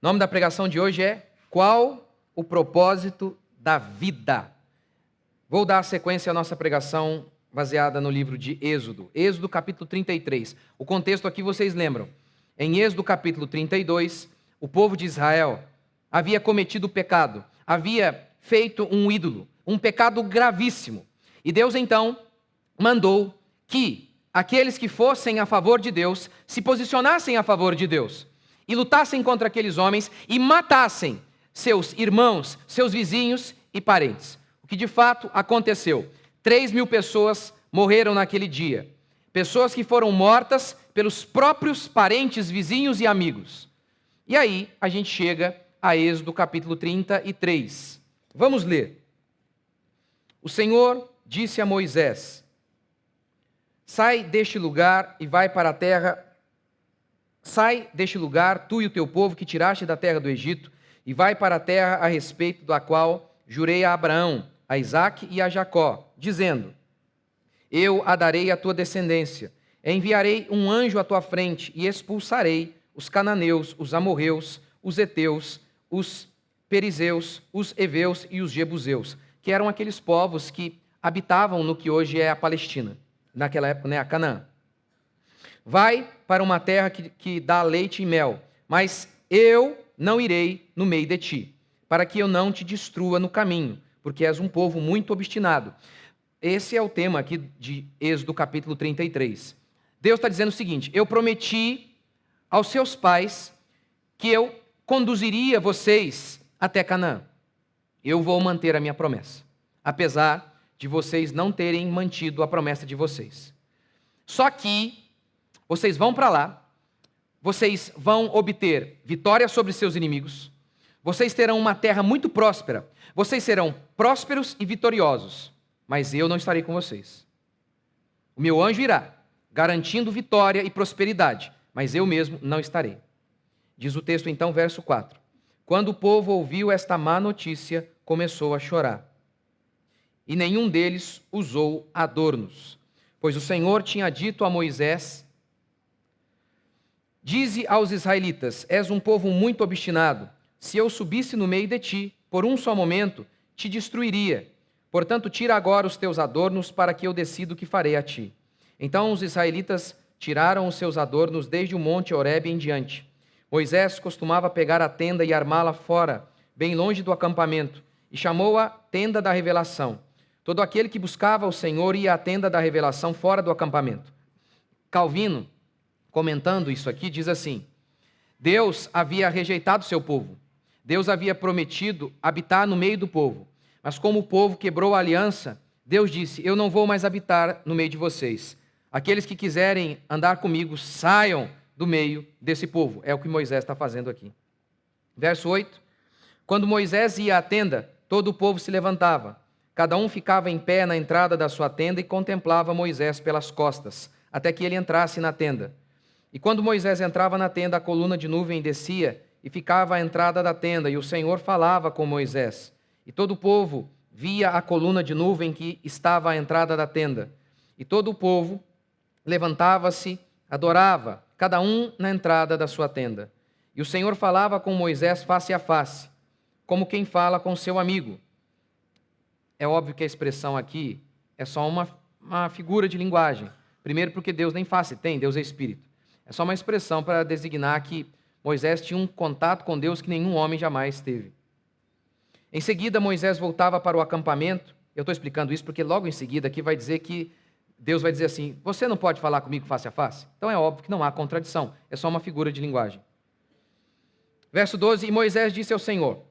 O nome da pregação de hoje é Qual o propósito da vida? Vou dar sequência à nossa pregação baseada no livro de Êxodo. Êxodo capítulo 33. O contexto aqui vocês lembram. Em Êxodo capítulo 32, o povo de Israel havia cometido pecado, havia feito um ídolo, um pecado gravíssimo. E Deus então mandou que aqueles que fossem a favor de Deus se posicionassem a favor de Deus e lutassem contra aqueles homens e matassem seus irmãos, seus vizinhos e parentes. O que de fato aconteceu? 3.000 pessoas morreram naquele dia. Pessoas que foram mortas pelos próprios parentes, vizinhos e amigos. E aí a gente chega a Êxodo capítulo 33. Vamos ler. O Senhor disse a Moisés: sai deste lugar e vai para a terra. Sai deste lugar, tu e o teu povo que tiraste da terra do Egito, e vai para a terra a respeito da qual jurei a Abraão, a Isaque e a Jacó, dizendo: eu a darei à tua descendência, enviarei um anjo à tua frente e expulsarei os cananeus, os amorreus, os heteus, os perizeus, os heveus e os jebuseus, que eram aqueles povos que habitavam no que hoje é a Palestina, naquela época, a Canaã. Vai para uma terra que dá leite e mel, mas eu não irei no meio de ti, para que eu não te destrua no caminho, porque és um povo muito obstinado. Esse é o tema aqui de Êxodo capítulo 33. Deus está dizendo o seguinte: eu prometi aos seus pais que eu conduziria vocês até Canaã. Eu vou manter a minha promessa, apesar de vocês não terem mantido a promessa de vocês. Só que vocês vão para lá, vocês vão obter vitória sobre seus inimigos, vocês terão uma terra muito próspera, vocês serão prósperos e vitoriosos, mas eu não estarei com vocês. O meu anjo irá, garantindo vitória e prosperidade, mas eu mesmo não estarei. Diz o texto então, verso 4. Quando o povo ouviu esta má notícia, começou a chorar. E nenhum deles usou adornos, pois o Senhor tinha dito a Moisés: dize aos israelitas, és um povo muito obstinado. Se eu subisse no meio de ti, por um só momento, te destruiria. Portanto, tira agora os teus adornos, para que eu decida o que farei a ti. Então os israelitas tiraram os seus adornos desde o monte Horebe em diante. Moisés costumava pegar a tenda e armá-la fora, bem longe do acampamento, e chamou-a tenda da revelação. Todo aquele que buscava o Senhor ia à tenda da revelação fora do acampamento. Calvino, comentando isso aqui, diz assim: Deus havia rejeitado seu povo. Deus havia prometido habitar no meio do povo. Mas como o povo quebrou a aliança, Deus disse: eu não vou mais habitar no meio de vocês. Aqueles que quiserem andar comigo, saiam do meio desse povo. É o que Moisés está fazendo aqui. Verso 8. Quando Moisés ia à tenda, todo o povo se levantava. Cada um ficava em pé na entrada da sua tenda e contemplava Moisés pelas costas, até que ele entrasse na tenda. E quando Moisés entrava na tenda, a coluna de nuvem descia e ficava à entrada da tenda, e o Senhor falava com Moisés. E todo o povo via a coluna de nuvem que estava à entrada da tenda. E todo o povo levantava-se, adorava, cada um na entrada da sua tenda. E o Senhor falava com Moisés face a face, como quem fala com seu amigo. É óbvio que a expressão aqui é só uma figura de linguagem. Primeiro porque Deus nem face tem, Deus é Espírito. É só uma expressão para designar que Moisés tinha um contato com Deus que nenhum homem jamais teve. Em seguida, Moisés voltava para o acampamento. Eu estou explicando isso porque logo em seguida aqui vai dizer que Deus vai dizer assim: você não pode falar comigo face a face? Então é óbvio que não há contradição, é só uma figura de linguagem. Verso 12, e Moisés disse ao Senhor: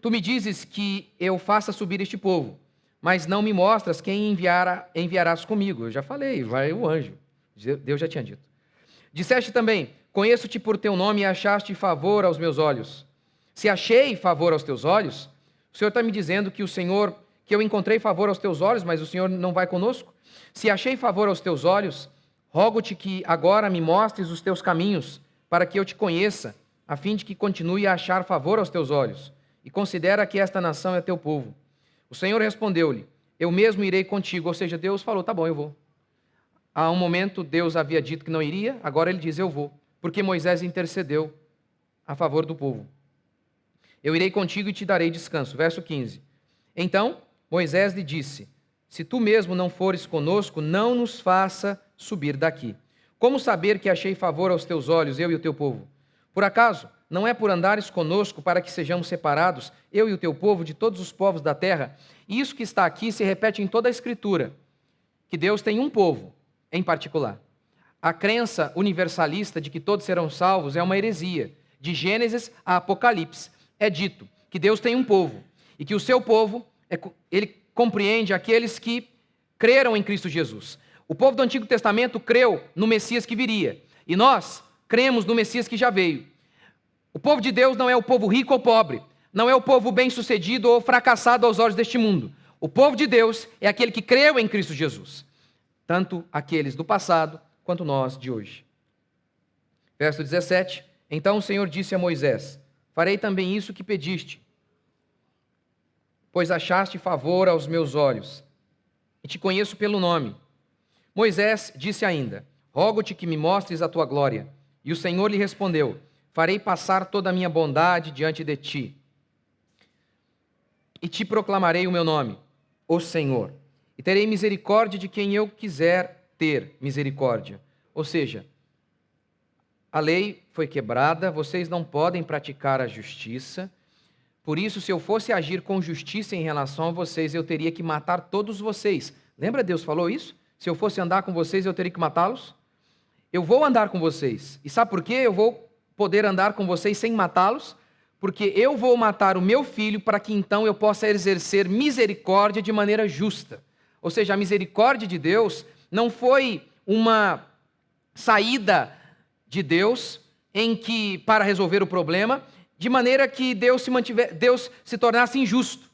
tu me dizes que eu faça subir este povo, mas não me mostras quem enviarás comigo. Eu já falei, vai o anjo. Deus já tinha dito. Disseste também: conheço-te por teu nome e achaste favor aos meus olhos. Se achei favor aos teus olhos, o Senhor está me dizendo que eu encontrei favor aos teus olhos, mas o Senhor não vai conosco? Se achei favor aos teus olhos, rogo-te que agora me mostres os teus caminhos, para que eu te conheça, a fim de que continue a achar favor aos teus olhos. E considera que esta nação é teu povo. O Senhor respondeu-lhe: eu mesmo irei contigo. Ou seja, Deus falou: tá bom, eu vou. Há um momento Deus havia dito que não iria, agora ele diz: eu vou. Porque Moisés intercedeu a favor do povo. Eu irei contigo e te darei descanso. Verso 15. Então Moisés lhe disse: se tu mesmo não fores conosco, não nos faça subir daqui. Como saber que achei favor aos teus olhos, eu e o teu povo? Por acaso, não é por andares conosco para que sejamos separados, eu e o teu povo, de todos os povos da terra? E isso que está aqui se repete em toda a Escritura, que Deus tem um povo em particular. A crença universalista de que todos serão salvos é uma heresia. De Gênesis a Apocalipse é dito que Deus tem um povo e que o seu povo, ele compreende aqueles que creram em Cristo Jesus. O povo do Antigo Testamento creu no Messias que viria e nós cremos no Messias que já veio. O povo de Deus não é o povo rico ou pobre, não é o povo bem-sucedido ou fracassado aos olhos deste mundo. O povo de Deus é aquele que creu em Cristo Jesus, tanto aqueles do passado quanto nós de hoje. Verso 17. Então o Senhor disse a Moisés: farei também isso que pediste, pois achaste favor aos meus olhos, e te conheço pelo nome. Moisés disse ainda: rogo-te que me mostres a tua glória. E o Senhor lhe respondeu: farei passar toda a minha bondade diante de ti, e te proclamarei o meu nome, o Senhor, e terei misericórdia de quem eu quiser ter misericórdia. Ou seja, a lei foi quebrada, vocês não podem praticar a justiça. Por isso, se eu fosse agir com justiça em relação a vocês, eu teria que matar todos vocês. Lembra Deus falou isso? Se eu fosse andar com vocês, eu teria que matá-los? Eu vou andar com vocês. E sabe por quê? Eu vou poder andar com vocês sem matá-los? Porque eu vou matar o meu filho para que então eu possa exercer misericórdia de maneira justa. Ou seja, a misericórdia de Deus não foi uma saída de Deus em que para resolver o problema, de maneira que Deus se tornasse injusto.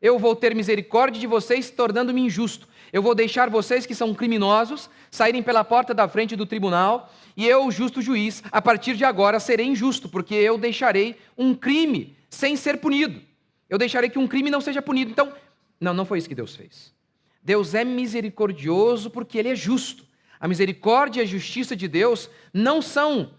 Eu vou ter misericórdia de vocês, tornando-me injusto. Eu vou deixar vocês que são criminosos saírem pela porta da frente do tribunal, e eu, justo juiz, a partir de agora serei injusto, porque eu deixarei um crime sem ser punido. Eu deixarei que um crime não seja punido. Então, não foi isso que Deus fez. Deus é misericordioso porque Ele é justo. A misericórdia e a justiça de Deus não são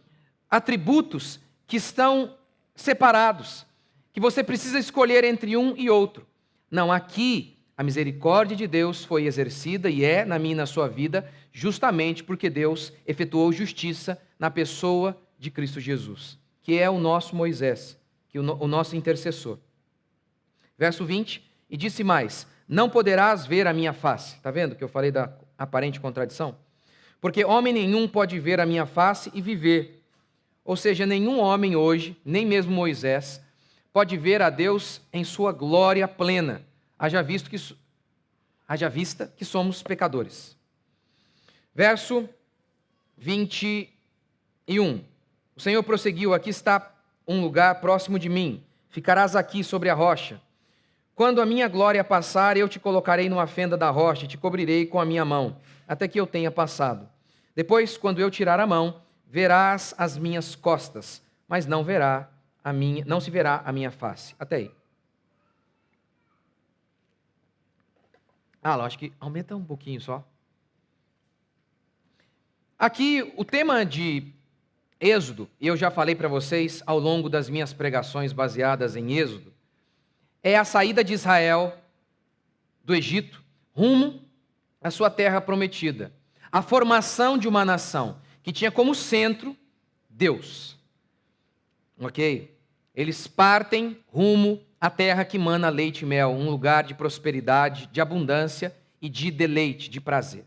atributos que estão separados, que você precisa escolher entre um e outro. Não, aqui a misericórdia de Deus foi exercida e é na minha e na sua vida justamente porque Deus efetuou justiça na pessoa de Cristo Jesus, que é o nosso Moisés, que o nosso intercessor. Verso 20, e disse mais: não poderás ver a minha face. Está vendo que eu falei da aparente contradição? Porque homem nenhum pode ver a minha face e viver. Ou seja, nenhum homem hoje, nem mesmo Moisés, pode ver a Deus em sua glória plena, haja vista que somos pecadores. Verso 21. O Senhor prosseguiu: aqui está um lugar próximo de mim, ficarás aqui sobre a rocha. Quando a minha glória passar, eu te colocarei numa fenda da rocha e te cobrirei com a minha mão, até que eu tenha passado. Depois, quando eu tirar a mão, verás as minhas costas, mas não se verá a minha face. Até aí. Acho que aumenta um pouquinho só. Aqui, o tema de Êxodo, e eu já falei para vocês ao longo das minhas pregações baseadas em Êxodo, é a saída de Israel do Egito rumo à sua terra prometida. A formação de uma nação que tinha como centro Deus. Ok? Eles partem rumo à terra que mana leite e mel, um lugar de prosperidade, de abundância e de deleite, de prazer.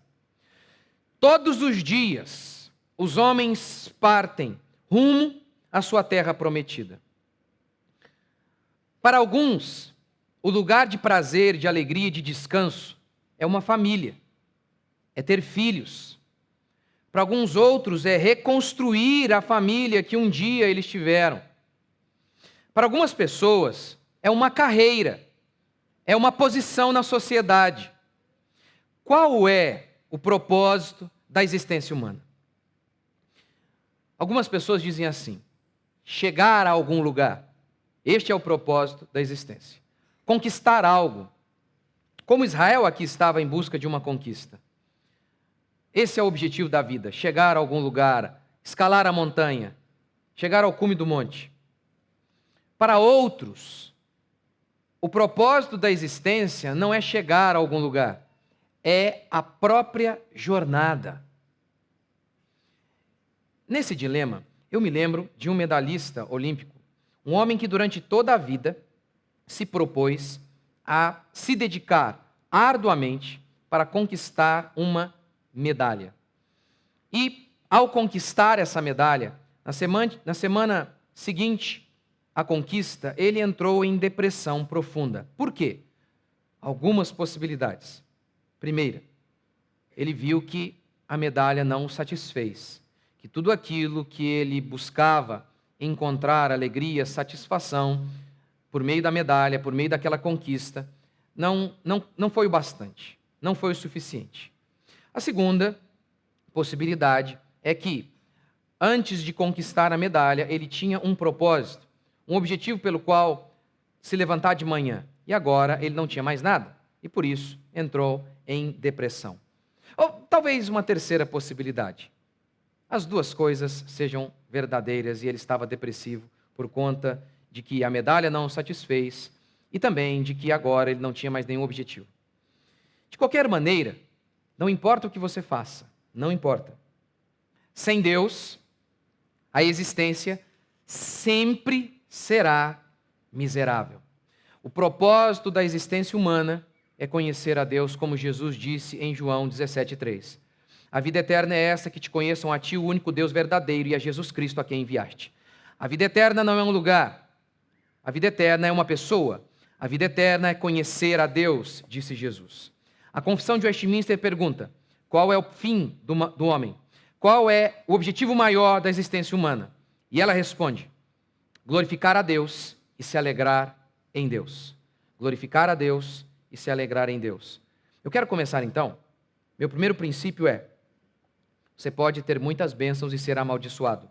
Todos os dias, os homens partem rumo à sua terra prometida. Para alguns, o lugar de prazer, de alegria e de descanso é uma família, é ter filhos. Para alguns outros, é reconstruir a família que um dia eles tiveram. Para algumas pessoas, é uma carreira, é uma posição na sociedade. Qual é o propósito da existência humana? Algumas pessoas dizem assim: chegar a algum lugar. Este é o propósito da existência. Conquistar algo. Como Israel aqui estava em busca de uma conquista. Esse é o objetivo da vida: chegar a algum lugar, escalar a montanha, chegar ao cume do monte. Para outros, o propósito da existência não é chegar a algum lugar, é a própria jornada. Nesse dilema, eu me lembro de um medalhista olímpico, um homem que durante toda a vida se propôs a se dedicar arduamente para conquistar uma medalha. E, ao conquistar essa medalha, na semana seguinte à conquista, ele entrou em depressão profunda. Por quê? Algumas possibilidades. Primeira, ele viu que a medalha não o satisfez, que tudo aquilo que ele buscava encontrar alegria, satisfação, por meio da medalha, por meio daquela conquista, não foi o bastante, não foi o suficiente. A segunda possibilidade é que, antes de conquistar a medalha, ele tinha um propósito, um objetivo pelo qual se levantar de manhã, e agora ele não tinha mais nada, e por isso entrou em depressão. Ou talvez uma terceira possibilidade. As duas coisas sejam verdadeiras e ele estava depressivo por conta de que a medalha não o satisfez e também de que agora ele não tinha mais nenhum objetivo. De qualquer maneira, não importa o que você faça, não importa. Sem Deus, a existência sempre será miserável. O propósito da existência humana é conhecer a Deus, como Jesus disse em João 17,3. A vida eterna é essa, que te conheçam a ti, o único Deus verdadeiro, e a Jesus Cristo a quem enviaste. A vida eterna não é um lugar. A vida eterna é uma pessoa. A vida eterna é conhecer a Deus, disse Jesus. A Confissão de Westminster pergunta: qual é o fim do homem? Qual é o objetivo maior da existência humana? E ela responde: glorificar a Deus e se alegrar em Deus. Glorificar a Deus e se alegrar em Deus. Eu quero começar então. Meu primeiro princípio é: você pode ter muitas bênçãos e ser amaldiçoado.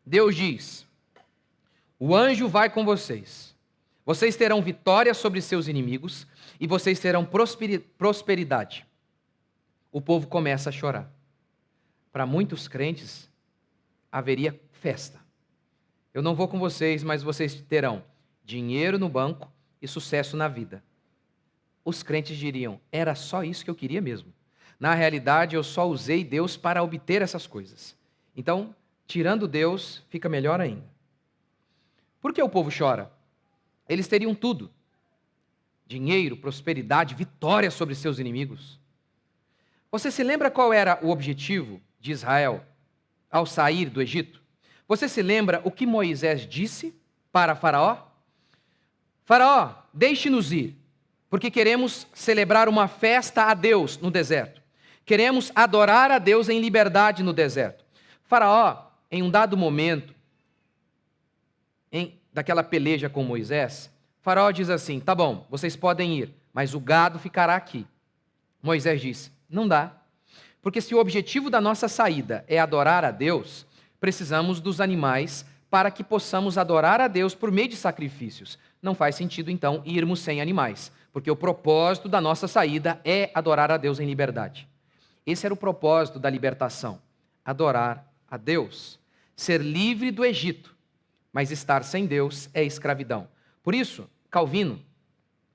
Deus diz: o anjo vai com vocês. Vocês terão vitória sobre seus inimigos e vocês terão prosperidade. O povo começa a chorar. Para muitos crentes, haveria festa. Eu não vou com vocês, mas vocês terão dinheiro no banco e sucesso na vida. Os crentes diriam: era só isso que eu queria mesmo. Na realidade, eu só usei Deus para obter essas coisas. Então, tirando Deus, fica melhor ainda. Por que o povo chora? Eles teriam tudo: dinheiro, prosperidade, vitória sobre seus inimigos. Você se lembra qual era o objetivo de Israel ao sair do Egito? Você se lembra o que Moisés disse para Faraó? Faraó, deixe-nos ir, porque queremos celebrar uma festa a Deus no deserto. Queremos adorar a Deus em liberdade no deserto. Faraó, em um dado momento, daquela peleja com Moisés, Faraó diz assim: tá bom, vocês podem ir, mas o gado ficará aqui. Moisés disse: não dá, porque se o objetivo da nossa saída é adorar a Deus, precisamos dos animais para que possamos adorar a Deus por meio de sacrifícios. Não faz sentido, então, irmos sem animais, porque o propósito da nossa saída é adorar a Deus em liberdade. Esse era o propósito da libertação: adorar a Deus, ser livre do Egito, mas estar sem Deus é escravidão. Por isso, Calvino,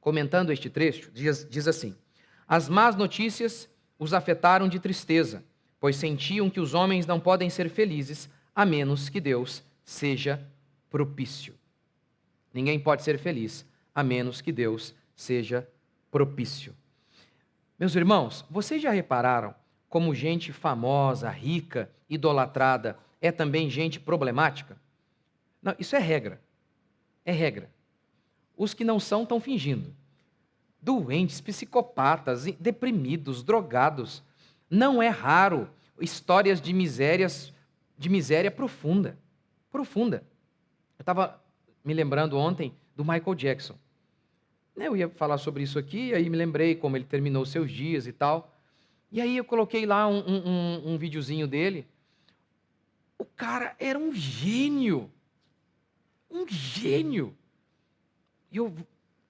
comentando este trecho, diz assim: as más notícias os afetaram de tristeza, pois sentiam que os homens não podem ser felizes a menos que Deus seja propício. Ninguém pode ser feliz a menos que Deus seja propício. Meus irmãos, vocês já repararam como gente famosa, rica, idolatrada é também gente problemática? Não, isso é regra. É regra. Os que não são estão fingindo. Doentes, psicopatas, deprimidos, drogados. Não é raro histórias de miséria profunda. Profunda. Eu estava me lembrando ontem do Michael Jackson. Eu ia falar sobre isso aqui, aí me lembrei como ele terminou seus dias e tal. E aí eu coloquei lá um videozinho dele. O cara era um gênio. Um gênio. E eu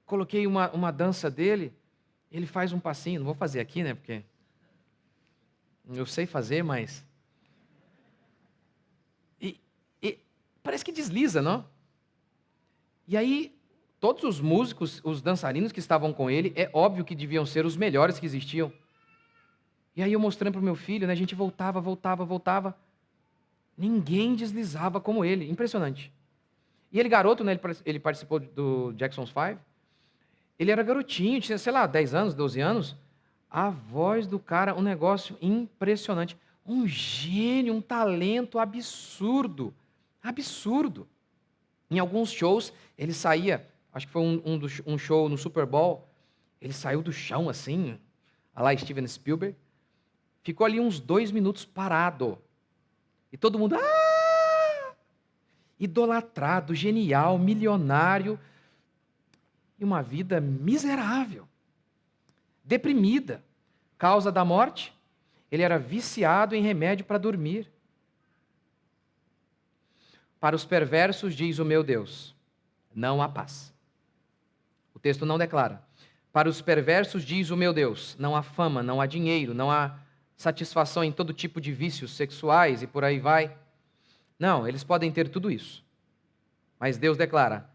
coloquei uma dança dele, ele faz um passinho, não vou fazer aqui, né, porque eu sei fazer, mas... E parece que desliza, não? E aí, todos os músicos, os dançarinos que estavam com ele, é óbvio que deviam ser os melhores que existiam. E aí eu mostrando para o meu filho, né, a gente voltava. Ninguém deslizava como ele, impressionante. E ele garoto, né, ele participou do Jackson's 5, ele era garotinho, tinha, sei lá, 10 anos, 12 anos. A voz do cara, um negócio impressionante. Um gênio, um talento absurdo. Absurdo. Em alguns shows, ele saía, acho que foi um show no Super Bowl, ele saiu do chão assim, a lá Steven Spielberg, ficou ali uns 2 minutos parado. E todo mundo, idolatrado, genial, milionário, e uma vida miserável, deprimida. Causa da morte, ele era viciado em remédio para dormir. Para os perversos, diz o meu Deus, não há paz. O texto não declara. Para os perversos, diz o meu Deus, não há fama, não há dinheiro, não há satisfação em todo tipo de vícios sexuais e por aí vai. Não, eles podem ter tudo isso. Mas Deus declara,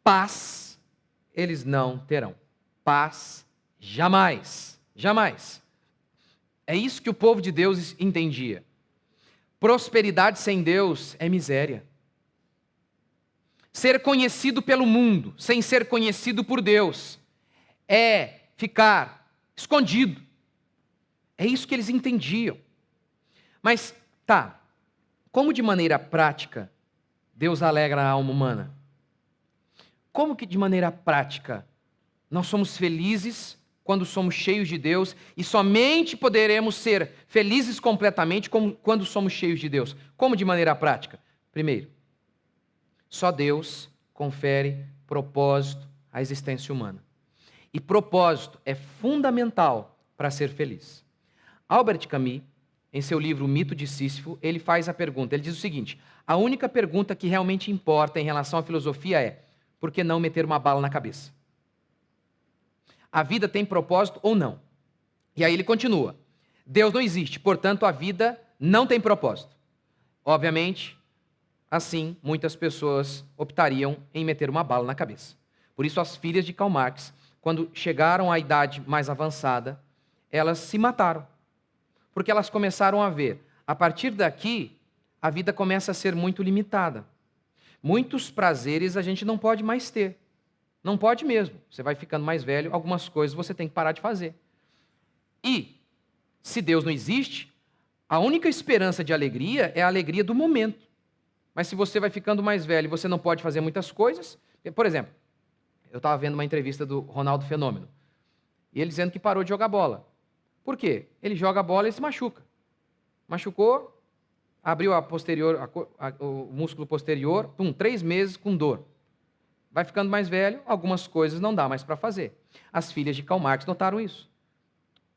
paz eles não terão. Paz jamais, jamais. É isso que o povo de Deus entendia. Prosperidade sem Deus é miséria. Ser conhecido pelo mundo, sem ser conhecido por Deus, é ficar escondido. É isso que eles entendiam. Mas, como de maneira prática Deus alegra a alma humana? Como que de maneira prática nós somos felizes quando somos cheios de Deus e somente poderemos ser felizes completamente quando somos cheios de Deus? Como de maneira prática? Primeiro, só Deus confere propósito à existência humana. E propósito é fundamental para ser feliz. Albert Camus, em seu livro O Mito de Sísifo, ele faz a pergunta, ele diz o seguinte: a única pergunta que realmente importa em relação à filosofia é: por que não meter uma bala na cabeça? A vida tem propósito ou não? E aí ele continua: Deus não existe, portanto a vida não tem propósito. Obviamente, assim, muitas pessoas optariam em meter uma bala na cabeça. Por isso, as filhas de Karl Marx, quando chegaram à idade mais avançada, elas se mataram. Porque elas começaram a ver, a partir daqui, a vida começa a ser muito limitada. Muitos prazeres a gente não pode mais ter. Não pode mesmo. Você vai ficando mais velho, algumas coisas você tem que parar de fazer. E, se Deus não existe, a única esperança de alegria é a alegria do momento. Mas se você vai ficando mais velho e você não pode fazer muitas coisas... Por exemplo, eu estava vendo uma entrevista do Ronaldo Fenômeno, e ele dizendo que parou de jogar bola. Por quê? Ele joga bola e se machuca. Machucou, abriu o músculo posterior, 3 meses com dor. Vai ficando mais velho, algumas coisas não dá mais para fazer. As filhas de Karl Marx notaram isso.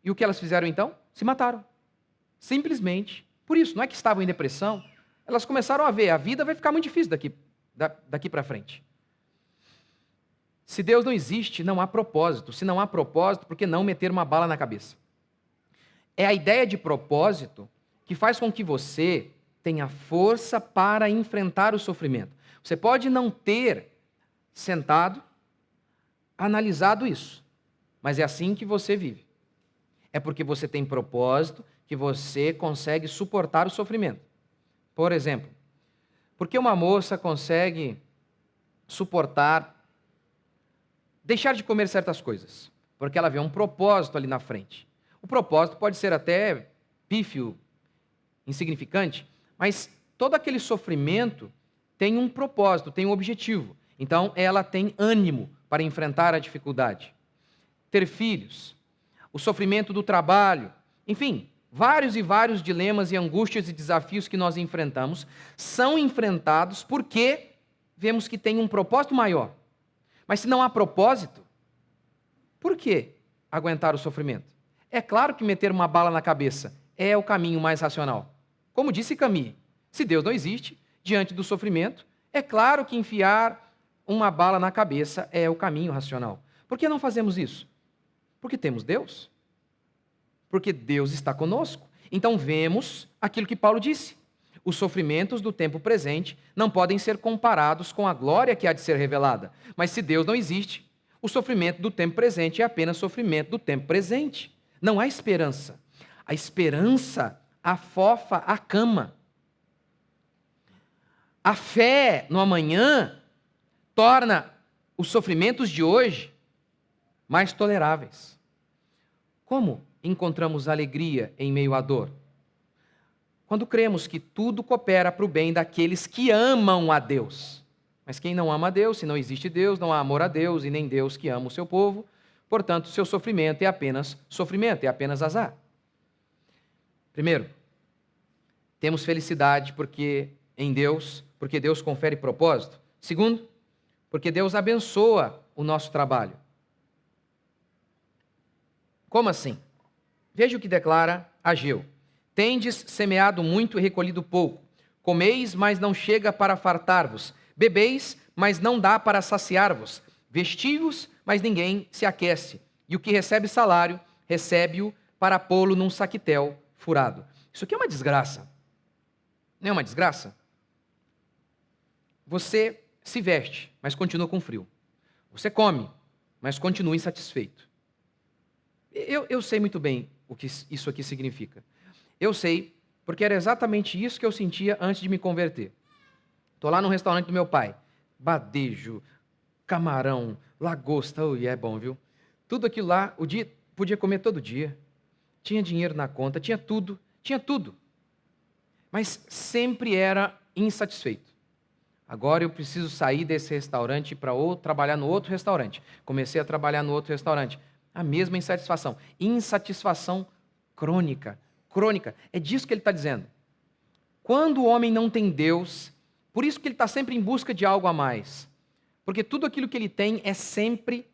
E o que elas fizeram então? Se mataram. Simplesmente por isso. Não é que estavam em depressão, elas começaram a ver, a vida vai ficar muito difícil daqui para frente. Se Deus não existe, não há propósito. Se não há propósito, por que não meter uma bala na cabeça? É a ideia de propósito que faz com que você tenha força para enfrentar o sofrimento. Você pode não ter sentado, analisado isso, mas é assim que você vive. É porque você tem propósito que você consegue suportar o sofrimento. Por exemplo, por que uma moça consegue suportar deixar de comer certas coisas? Porque ela vê um propósito ali na frente. O propósito pode ser até pífio, insignificante, mas todo aquele sofrimento tem um propósito, tem um objetivo. Então, ela tem ânimo para enfrentar a dificuldade. Ter filhos, o sofrimento do trabalho, enfim, vários e vários dilemas e angústias e desafios que nós enfrentamos são enfrentados porque vemos que tem um propósito maior. Mas se não há propósito, por que aguentar o sofrimento? É claro que meter uma bala na cabeça é o caminho mais racional. Como disse Camus, se Deus não existe, diante do sofrimento, é claro que enfiar uma bala na cabeça é o caminho racional. Por que não fazemos isso? Porque temos Deus. Porque Deus está conosco. Então vemos aquilo que Paulo disse. Os sofrimentos do tempo presente não podem ser comparados com a glória que há de ser revelada. Mas se Deus não existe, o sofrimento do tempo presente é apenas sofrimento do tempo presente. Não há esperança. A esperança afofa a cama. A fé no amanhã torna os sofrimentos de hoje mais toleráveis. Como encontramos alegria em meio à dor? Quando cremos que tudo coopera para o bem daqueles que amam a Deus. Mas quem não ama a Deus, se não existe Deus, não há amor a Deus e nem Deus que ama o seu povo. Portanto, seu sofrimento é apenas sofrimento, é apenas azar. Primeiro, temos felicidade em Deus, porque Deus confere propósito. Segundo, porque Deus abençoa o nosso trabalho. Como assim? Veja o que declara Ageu. Tendes semeado muito e recolhido pouco. Comeis, mas não chega para fartar-vos. Bebeis, mas não dá para saciar-vos. Vestivos, mas ninguém se aquece. E o que recebe salário, recebe-o para pô-lo num saquitel furado. Isso aqui é uma desgraça. Não é uma desgraça? Você se veste, mas continua com frio. Você come, mas continua insatisfeito. Eu sei muito bem o que isso aqui significa. Eu sei, porque era exatamente isso que eu sentia antes de me converter. Estou lá no restaurante do meu pai. Badejo, camarão, lagosta, é bom, viu? Tudo aquilo lá, o dia podia comer todo dia. Tinha dinheiro na conta, tinha tudo. Mas sempre era insatisfeito. Agora eu preciso sair desse restaurante para trabalhar no outro restaurante. Comecei a trabalhar no outro restaurante. A mesma insatisfação. Insatisfação crônica. É disso que ele está dizendo. Quando o homem não tem Deus, por isso que ele está sempre em busca de algo a mais. Porque tudo aquilo que ele tem é sempre,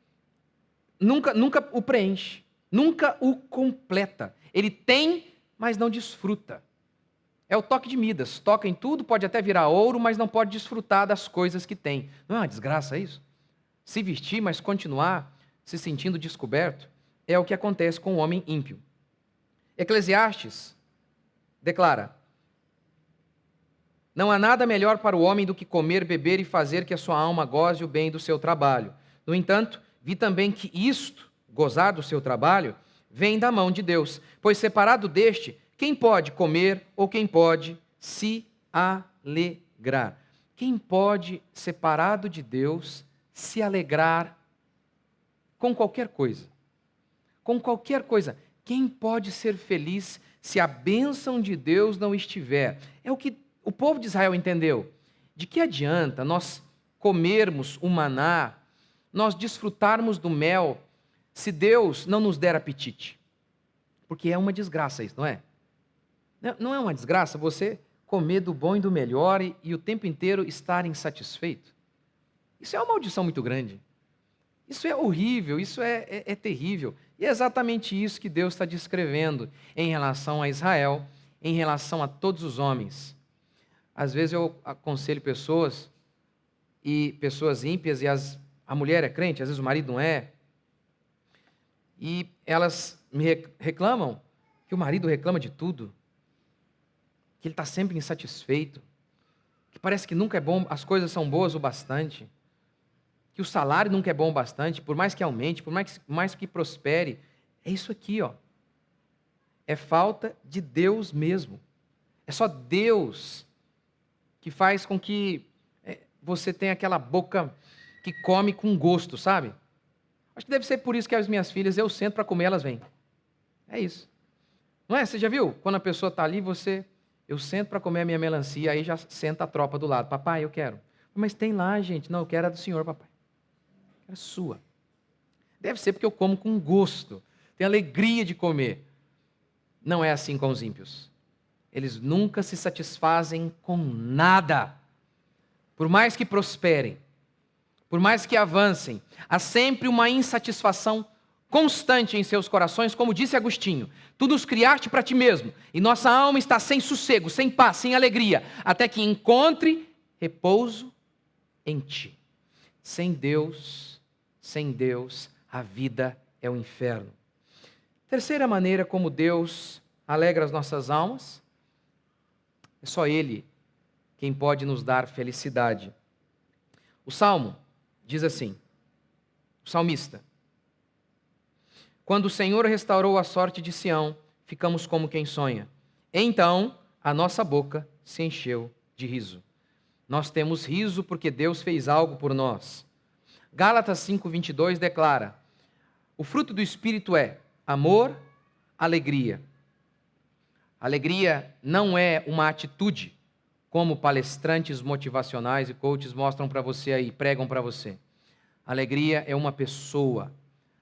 nunca o preenche, nunca o completa. Ele tem, mas não desfruta. É o toque de Midas. Toca em tudo, pode até virar ouro, mas não pode desfrutar das coisas que tem. Não é uma desgraça isso? Se vestir, mas continuar se sentindo descoberto, é o que acontece com o homem ímpio. Eclesiastes declara: não há nada melhor para o homem do que comer, beber e fazer que a sua alma goze o bem do seu trabalho. No entanto, vi também que isto, gozar do seu trabalho, vem da mão de Deus, pois separado deste, quem pode comer ou quem pode se alegrar? Quem pode, separado de Deus, se alegrar com qualquer coisa? Com qualquer coisa. Quem pode ser feliz se a bênção de Deus não estiver? É o que o povo de Israel entendeu. De que adianta nós comermos o maná, nós desfrutarmos do mel, se Deus não nos der apetite? Porque é uma desgraça isso, não é? Não é uma desgraça você comer do bom e do melhor e o tempo inteiro estar insatisfeito? Isso é uma maldição muito grande. Isso é horrível, isso é terrível. E é exatamente isso que Deus está descrevendo em relação a Israel, em relação a todos os homens. Às vezes eu aconselho pessoas ímpias, e a mulher é crente, às vezes o marido não é, e elas me reclamam que o marido reclama de tudo, que ele está sempre insatisfeito, que parece que nunca é bom, as coisas são boas o bastante, que o salário nunca é bom o bastante, por mais que aumente, por mais que prospere. É isso aqui, ó. É falta de Deus mesmo. É só Deus que faz com que você tenha aquela boca que come com gosto, sabe? Acho que deve ser por isso que as minhas filhas, eu sento para comer, elas vêm. É isso. Não é? Você já viu? Quando a pessoa está ali, eu sento para comer a minha melancia, aí já senta a tropa do lado. Papai, eu quero. Mas tem lá, gente. Não, eu quero a do senhor, papai. É sua. Deve ser porque eu como com gosto, tenho alegria de comer. Não é assim com os ímpios. Eles nunca se satisfazem com nada. Por mais que prosperem, por mais que avancem, há sempre uma insatisfação constante em seus corações, como disse Agostinho: tu nos criaste para ti mesmo, e nossa alma está sem sossego, sem paz, sem alegria, até que encontre repouso em ti. Sem Deus, a vida é um inferno. Terceira maneira como Deus alegra as nossas almas É só Ele quem pode nos dar felicidade. O Salmo diz assim, o salmista: quando o Senhor restaurou a sorte de Sião, ficamos como quem sonha. Então a nossa boca se encheu de riso. Nós temos riso porque Deus fez algo por nós. Gálatas 5:22 declara: o fruto do Espírito é amor, alegria. Alegria não é uma atitude, como palestrantes motivacionais e coaches mostram para você aí, pregam para você. Alegria é uma pessoa.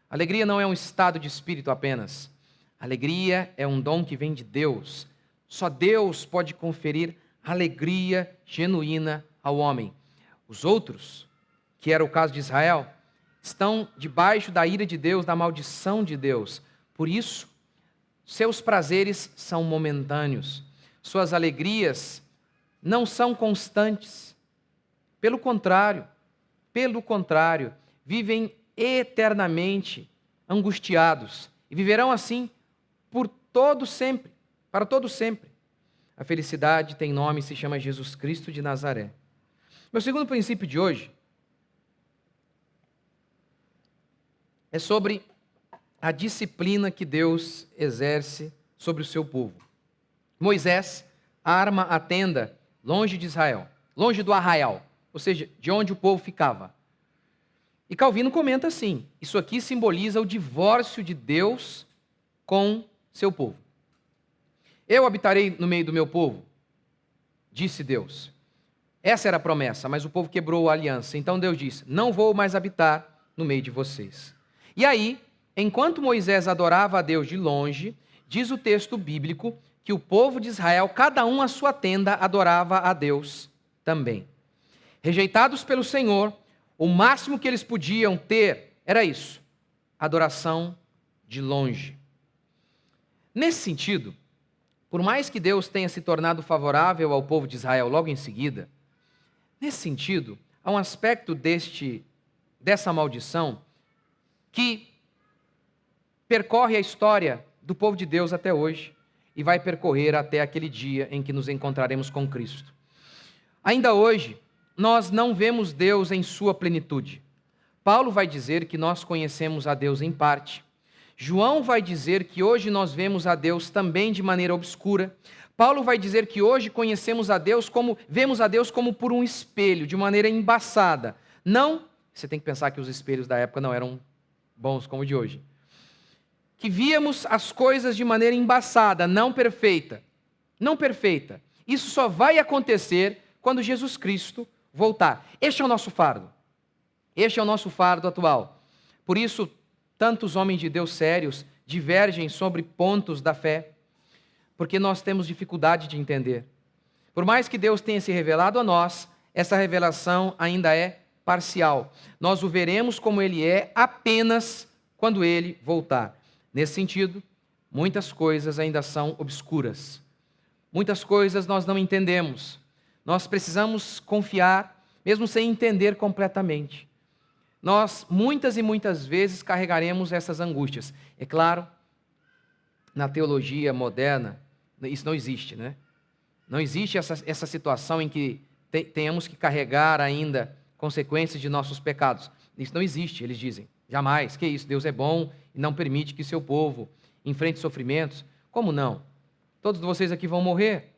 Alegria não é um estado de espírito apenas. Alegria é um dom que vem de Deus. Só Deus pode conferir alegria genuína ao homem. Os outros, que era o caso de Israel, estão debaixo da ira de Deus, da maldição de Deus. Por isso, seus prazeres são momentâneos. Suas alegrias não são constantes. Pelo contrário, vivem eternamente angustiados e viverão assim por todo sempre, para todo sempre. A felicidade tem nome e se chama Jesus Cristo de Nazaré. Meu segundo princípio de hoje é sobre a disciplina que Deus exerce sobre o seu povo. Moisés arma a tenda longe de Israel, longe do arraial, ou seja, de onde o povo ficava. E Calvino comenta assim: isso aqui simboliza o divórcio de Deus com seu povo. Eu habitarei no meio do meu povo, disse Deus. Essa era a promessa, mas o povo quebrou a aliança. Então Deus disse: não vou mais habitar no meio de vocês. E aí, enquanto Moisés adorava a Deus de longe, diz o texto bíblico que o povo de Israel, cada um à sua tenda, adorava a Deus também. Rejeitados pelo Senhor, o máximo que eles podiam ter era isso: adoração de longe. Nesse sentido, por mais que Deus tenha se tornado favorável ao povo de Israel logo em seguida, nesse sentido, há um aspecto dessa maldição que percorre a história do povo de Deus até hoje e vai percorrer até aquele dia em que nos encontraremos com Cristo. Ainda hoje, nós não vemos Deus em sua plenitude. Paulo vai dizer que nós conhecemos a Deus em parte. João vai dizer que hoje nós vemos a Deus também de maneira obscura. Paulo vai dizer que hoje vemos a Deus como por um espelho, de maneira embaçada. Não, você tem que pensar que os espelhos da época não eram bons como o de hoje. Que víamos as coisas de maneira embaçada, não perfeita. Não perfeita. Isso só vai acontecer quando Jesus Cristo voltar. Este é o nosso fardo. Este é o nosso fardo atual. Por isso, tantos homens de Deus sérios divergem sobre pontos da fé, porque nós temos dificuldade de entender. Por mais que Deus tenha se revelado a nós, essa revelação ainda é parcial. Nós o veremos como Ele é apenas quando Ele voltar. Nesse sentido, muitas coisas ainda são obscuras. Muitas coisas nós não entendemos. Nós precisamos confiar, mesmo sem entender completamente. Nós, muitas e muitas vezes, carregaremos essas angústias. É claro, na teologia moderna, isso não existe, né? Não existe essa situação em que tenhamos que carregar ainda consequências de nossos pecados. Isso não existe, eles dizem. Jamais. Que isso? Deus é bom e não permite que seu povo enfrente sofrimentos. Como não? Todos vocês aqui vão morrer.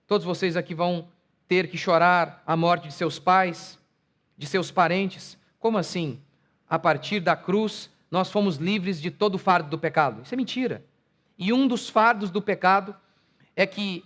Todos vocês aqui vão ter que chorar a morte de seus pais, de seus parentes. Como assim? A partir da cruz, nós fomos livres de todo o fardo do pecado. Isso é mentira. E um dos fardos do pecado é que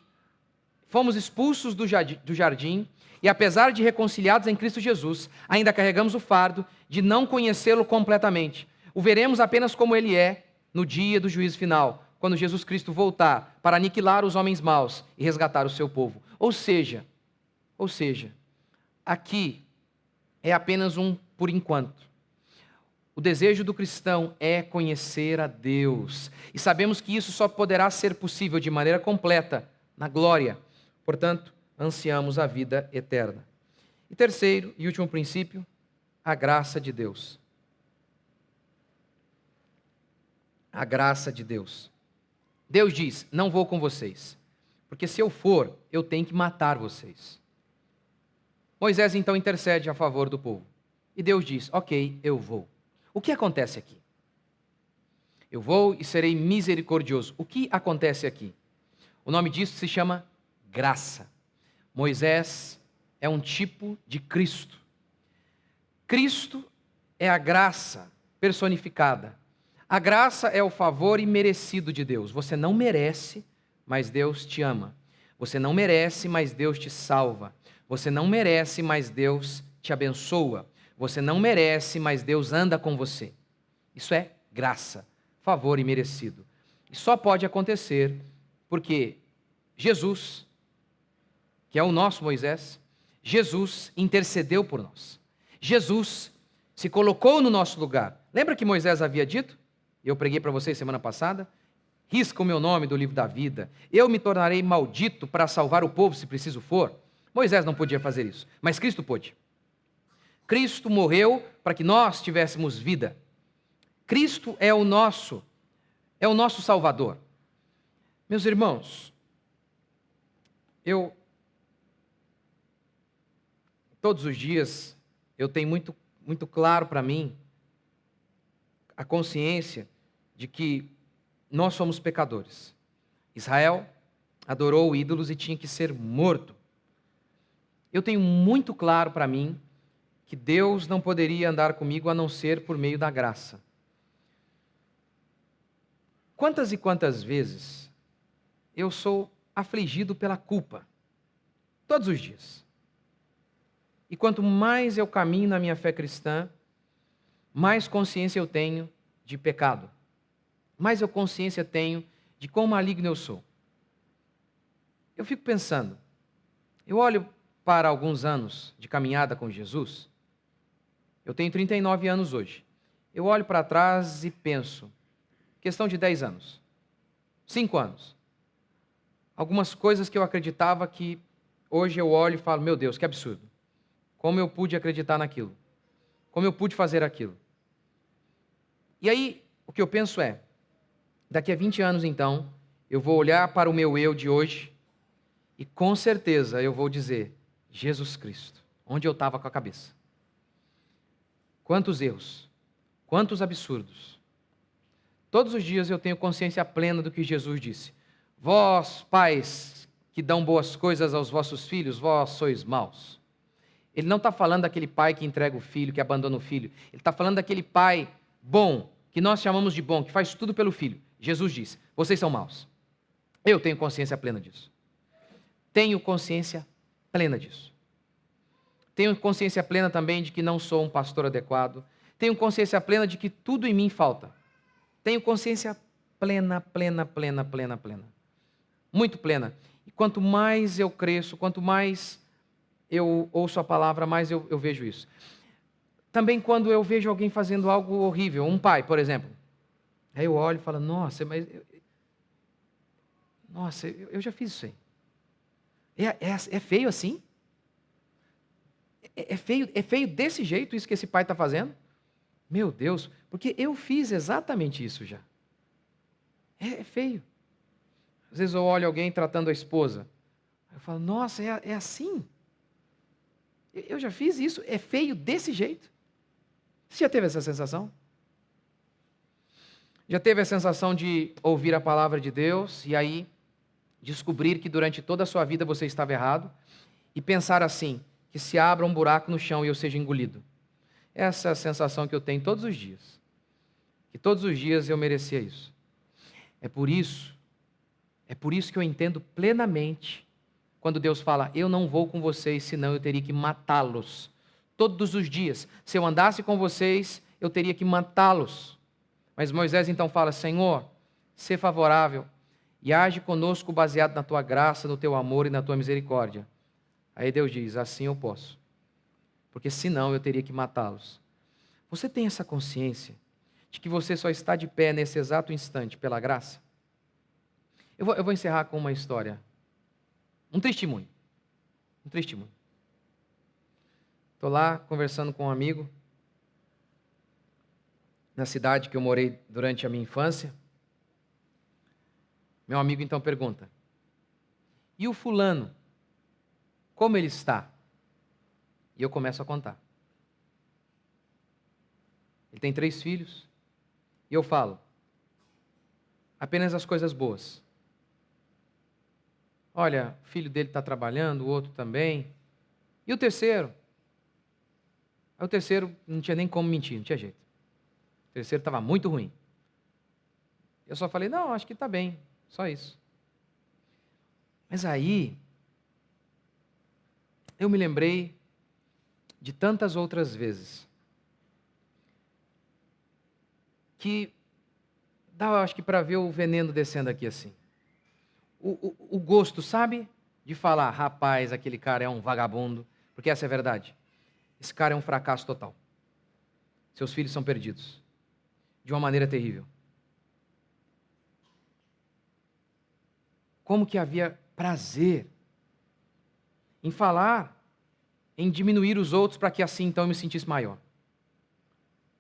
fomos expulsos do jardim e, apesar de reconciliados em Cristo Jesus, ainda carregamos o fardo de não conhecê-lo completamente. O veremos apenas como ele é no dia do juízo final, quando Jesus Cristo voltar para aniquilar os homens maus e resgatar o seu povo. Ou seja, aqui é apenas um por enquanto. O desejo do cristão é conhecer a Deus. E sabemos que isso só poderá ser possível de maneira completa na glória. Portanto, ansiamos a vida eterna. E terceiro e último princípio, a graça de Deus. A graça de Deus. Deus diz: não vou com vocês, porque se eu for, eu tenho que matar vocês. Moisés então intercede a favor do povo. E Deus diz: ok, eu vou. O que acontece aqui? Eu vou e serei misericordioso. O que acontece aqui? O nome disso se chama graça. Moisés é um tipo de Cristo. Cristo é a graça personificada. A graça é o favor imerecido de Deus. Você não merece, mas Deus te ama. Você não merece, mas Deus te salva. Você não merece, mas Deus te abençoa. Você não merece, mas Deus anda com você. Isso é graça, favor imerecido. E só pode acontecer porque Jesus, que é o nosso Moisés, Jesus intercedeu por nós. Jesus se colocou no nosso lugar. Lembra que Moisés havia dito? Eu preguei para vocês semana passada. Risca o meu nome do livro da vida. Eu me tornarei maldito para salvar o povo, se preciso for. Moisés não podia fazer isso, mas Cristo pôde. Cristo morreu para que nós tivéssemos vida. Cristo é o nosso Salvador. Meus irmãos, todos os dias, eu tenho muito claro para mim a consciência de que nós somos pecadores. Israel adorou ídolos e tinha que ser morto. Eu tenho muito claro para mim que Deus não poderia andar comigo a não ser por meio da graça. Quantas e quantas vezes eu sou afligido pela culpa? Todos os dias. E quanto mais eu caminho na minha fé cristã, mais consciência eu tenho de pecado. Mais eu consciência tenho de quão maligno eu sou. Eu fico pensando, eu olho para alguns anos de caminhada com Jesus. Eu tenho 39 anos hoje. Eu olho para trás e penso, questão de 10 anos, 5 anos. Algumas coisas que eu acreditava que hoje eu olho e falo, meu Deus, que absurdo. Como eu pude acreditar naquilo? Como eu pude fazer aquilo? E aí, o que eu penso é, daqui a 20 anos então, eu vou olhar para o meu eu de hoje e com certeza eu vou dizer, Jesus Cristo, onde eu estava com a cabeça. Quantos erros, quantos absurdos. Todos os dias eu tenho consciência plena do que Jesus disse. Vós, pais, que dão boas coisas aos vossos filhos, vós sois maus. Ele não está falando daquele pai que entrega o filho, que abandona o filho. Ele está falando daquele pai bom, que nós chamamos de bom, que faz tudo pelo filho. Jesus disse, vocês são maus. Eu tenho consciência plena disso. Tenho consciência plena disso. Tenho consciência plena também de que não sou um pastor adequado. Tenho consciência plena de que tudo em mim falta. Tenho consciência plena. Muito plena. E quanto mais eu cresço, quanto mais eu ouço a palavra, mais eu vejo isso. Também quando eu vejo alguém fazendo algo horrível, um pai, por exemplo. Aí eu olho e falo, nossa, mas... eu já fiz isso aí. É feio assim? É feio desse jeito isso que esse pai está fazendo? Meu Deus, porque eu fiz exatamente isso já. É feio. Às vezes eu olho alguém tratando a esposa. Eu falo, nossa, é assim? Eu já fiz isso, é feio desse jeito? Você já teve essa sensação? Já teve a sensação de ouvir a palavra de Deus e aí descobrir que durante toda a sua vida você estava errado e pensar assim, que se abra um buraco no chão e eu seja engolido? Essa é a sensação que eu tenho todos os dias. Que todos os dias eu merecia isso. É por isso que eu entendo plenamente quando Deus fala, eu não vou com vocês, senão eu teria que matá-los. Todos os dias. Se eu andasse com vocês, eu teria que matá-los. Mas Moisés então fala, Senhor, sê favorável e age conosco baseado na tua graça, no teu amor e na tua misericórdia. Aí Deus diz, assim eu posso. Porque senão eu teria que matá-los. Você tem essa consciência de que você só está de pé nesse exato instante pela graça? Eu vou encerrar com uma história. Um testemunho. Estou lá conversando com um amigo, na cidade que eu morei durante a minha infância. Meu amigo então pergunta, E o fulano? Como ele está? E eu começo a contar. Ele tem 3 filhos. E eu falo, apenas as coisas boas. Olha, o filho dele está trabalhando, o outro também. E o terceiro? Aí o terceiro não tinha nem como mentir, não tinha jeito. O terceiro estava muito ruim. Eu só falei, não, acho que está bem, só isso. Mas aí, eu me lembrei de tantas outras vezes que dá, acho que, para ver o veneno descendo aqui assim. O gosto, sabe? De falar, rapaz, aquele cara é um vagabundo, porque essa é a verdade. Esse cara é um fracasso total. Seus filhos são perdidos. De uma maneira terrível. Como que havia prazer em falar, em diminuir os outros para que assim então eu me sentisse maior.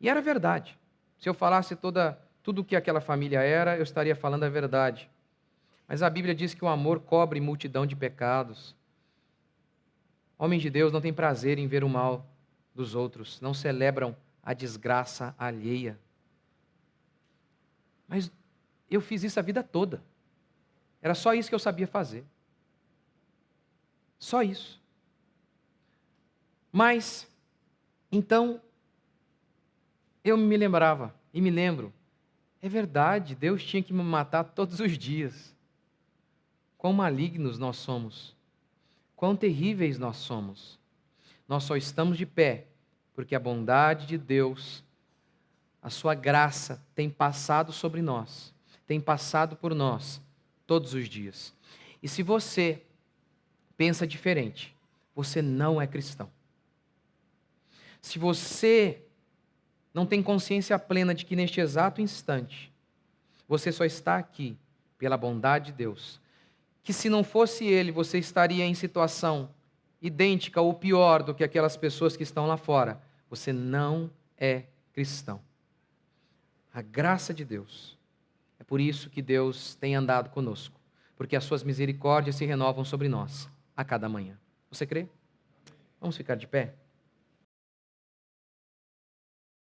E era verdade. Se eu falasse tudo o que aquela família era, eu estaria falando a verdade. Mas a Bíblia diz que o amor cobre multidão de pecados. Homens de Deus não têm prazer em ver o mal dos outros, não celebram a desgraça alheia. Mas eu fiz isso a vida toda. Era só isso que eu sabia fazer. Só isso. Mas, então, eu me lembrava, e me lembro, é verdade, Deus tinha que me matar todos os dias. Quão malignos nós somos. Quão terríveis nós somos. Nós só estamos de pé porque a bondade de Deus, a sua graça tem passado sobre nós, tem passado por nós todos os dias. E se você pensa diferente, você não é cristão. Se você não tem consciência plena de que neste exato instante você só está aqui pela bondade de Deus, que se não fosse Ele, você estaria em situação idêntica ou pior do que aquelas pessoas que estão lá fora, você não é cristão. A graça de Deus, é por isso que Deus tem andado conosco, porque as suas misericórdias se renovam sobre nós a cada manhã. Você crê? Vamos ficar de pé?